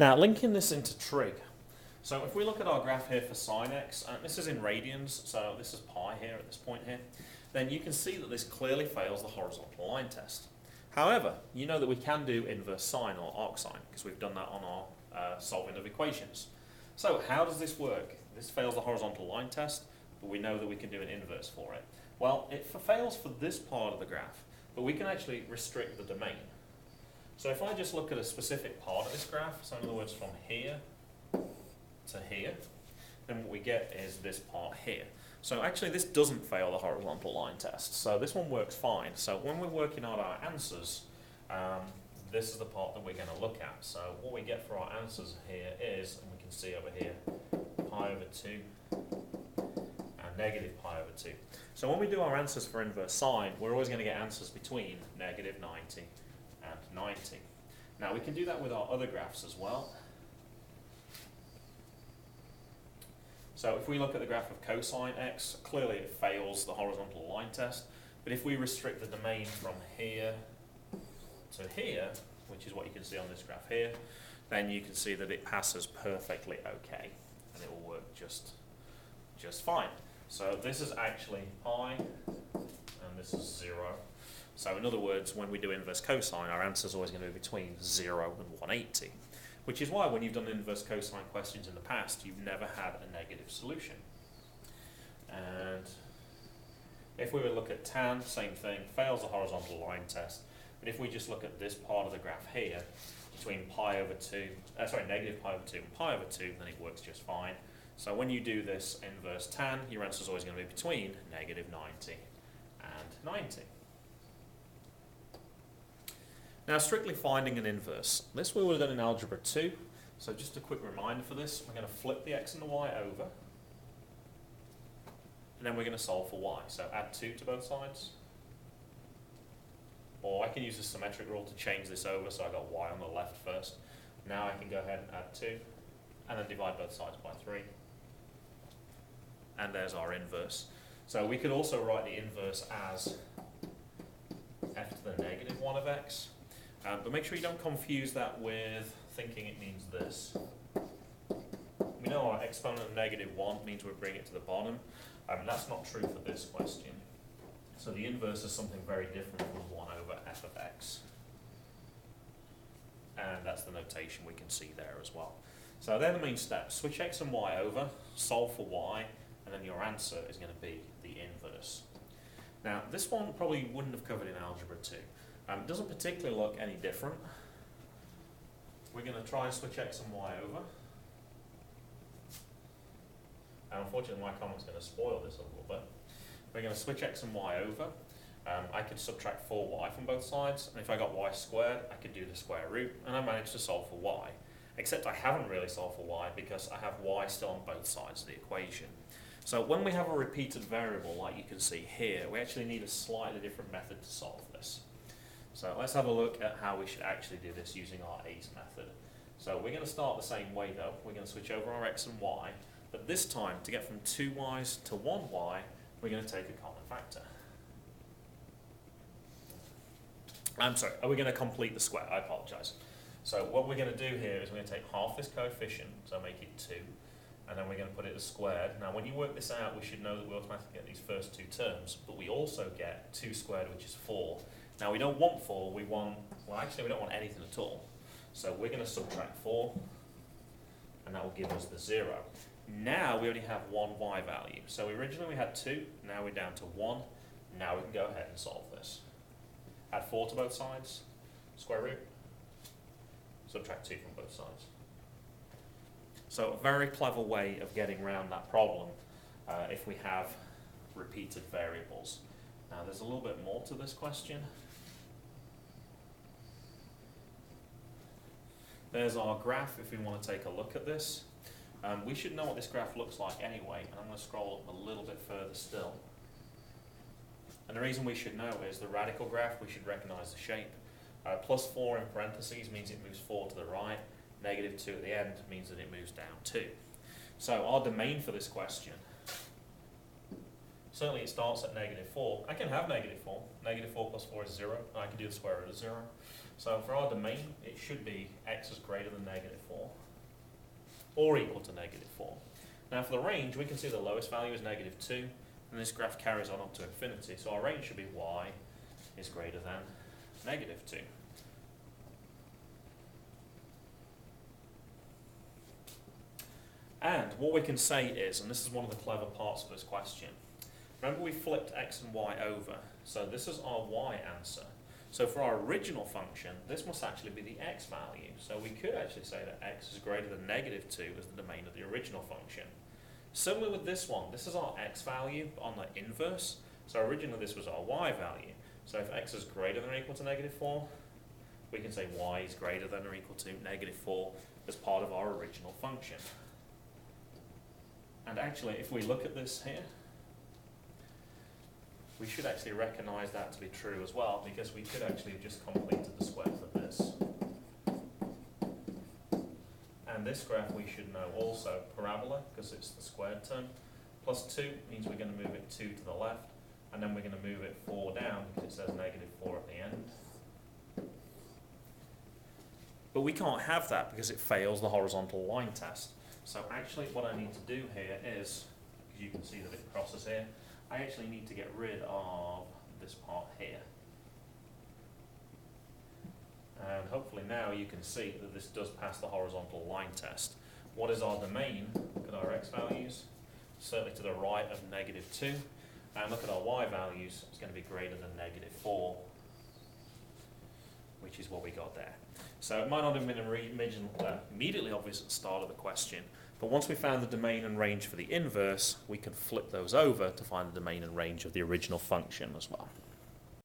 Now, linking this into trig. So if we look at our graph here for sine x, and this is in radians, so this is pi here at this point here, then you can see that this clearly fails the horizontal line test. However, you know that we can do inverse sine or arc sine, because we've done that on our solving of equations. So how does this work? This fails the horizontal line test, but we know that we can do an inverse for it. Well, it fails for this part of the graph, but we can actually restrict the domain. So if I just look at a specific part of this graph, so in other words from here to here, then what we get is this part here. So actually this doesn't fail the horizontal line test, so this one works fine. So when we're working out our answers, this is the part that we're going to look at. So what we get for our answers here is, and we can see over here, pi over 2 and negative pi over 2. So when we do our answers for inverse sine, we're always going to get answers between negative 90 and 90. Now we can do that with our other graphs as well. So if we look at the graph of cosine x, clearly it fails the horizontal line test. But if we restrict the domain from here to here, which is what you can see on this graph here, then you can see that it passes perfectly okay, and it will work just fine. So this is actually pi, and this is 0. So in other words, when we do inverse cosine, our answer is always going to be between 0 and 180. Which is why when you've done inverse cosine questions in the past, you've never had a negative solution. And if we were to look at tan, same thing, fails the horizontal line test. But if we just look at this part of the graph here, between negative pi over 2 and pi over 2, then it works just fine. So when you do this inverse tan, your answer is always going to be between negative 90 and 90. Now, strictly finding an inverse. This we would have done in Algebra 2. So just a quick reminder for this, we're going to flip the x and the y over. And then we're going to solve for y. So add 2 to both sides. Or I can use the symmetric rule to change this over, so I got y on the left first. Now I can go ahead and add 2, and then divide both sides by 3. And there's our inverse. So we could also write the inverse as f to the negative 1 of x. But make sure you don't confuse that with thinking it means this. We know our exponent of negative 1 means we bring it to the bottom. That's not true for this question. So the inverse is something very different from 1 over f of x. And that's the notation we can see there as well. So they're the main steps. Switch x and y over, solve for y, and then your answer is going to be the inverse. Now, this one probably wouldn't have covered in Algebra 2. It doesn't particularly look any different. We're going to try and switch x and y over. And unfortunately, my comment's going to spoil this a little bit. We're going to switch x and y over. I could subtract 4y from both sides, and if I got y squared, I could do the square root, and I managed to solve for y. Except I haven't really solved for y because I have y still on both sides of the equation. So when we have a repeated variable, like you can see here, we actually need a slightly different method to solve this. So let's have a look at how we should actually do this using our AICE method. So we're going to start the same way though. We're going to switch over our x and y, but this time to get from 2 y's to 1 y, we're going to take a common factor. I'm sorry, are we going to complete the square? I apologize. So what we're going to do here is we're going to take half this coefficient, so make it 2, and then we're going to put it as squared. Now when you work this out, we should know that we automatically get these first 2 terms, but we also get 2 squared, which is 4. Now we don't want 4, we want, well actually we don't want anything at all. So we're going to subtract 4, and that will give us the 0. Now we only have 1 y value. So originally we had 2, now we're down to 1. Now we can go ahead and solve this. Add 4 to both sides, square root, subtract 2 from both sides. So a very clever way of getting around that problem if we have repeated variables. Now there's a little bit more to this question. There's our graph if we want to take a look at this. We should know what this graph looks like anyway, and I'm going to scroll up a little bit further still. And the reason we should know is the radical graph, we should recognize the shape. Plus 4 in parentheses means it moves 4 to the right. Negative 2 at the end means that it moves down 2. So our domain for this question, certainly it starts at negative 4. I can have negative 4. Negative 4 plus 4 is 0, and I can do the square root of 0. So for our domain, it should be x is greater than -4 or equal to -4. Now for the range, we can see the lowest value is -2, and this graph carries on up to infinity. So our range should be y is greater than -2. And what we can say is, and this is one of the clever parts of this question, remember we flipped x and y over, so this is our y answer. So for our original function, this must actually be the x value. So we could actually say that x is greater than -2 as the domain of the original function. Similar with this one, this is our x value on the inverse. So originally this was our y value. So if x is greater than or equal to -4, we can say y is greater than or equal to -4 as part of our original function. And actually, if we look at this here, we should actually recognize that to be true as well, because we could actually have just completed the square of this. And this graph we should know also parabola, because it's the squared term. Plus 2 means we're going to move it 2 to the left, and then we're going to move it 4 down, because it says -4 at the end. But we can't have that because it fails the horizontal line test. So actually what I need to do here is, because you can see that it crosses here, I actually need to get rid of this part here. And hopefully now you can see that this does pass the horizontal line test. What is our domain? Look at our x values, certainly to the right of -2. And look at our y values, it's going to be greater than -4, which is what we got there. So it might not have been immediately obvious at the start of the question, but once we found the domain and range for the inverse, we can flip those over to find the domain and range of the original function as well.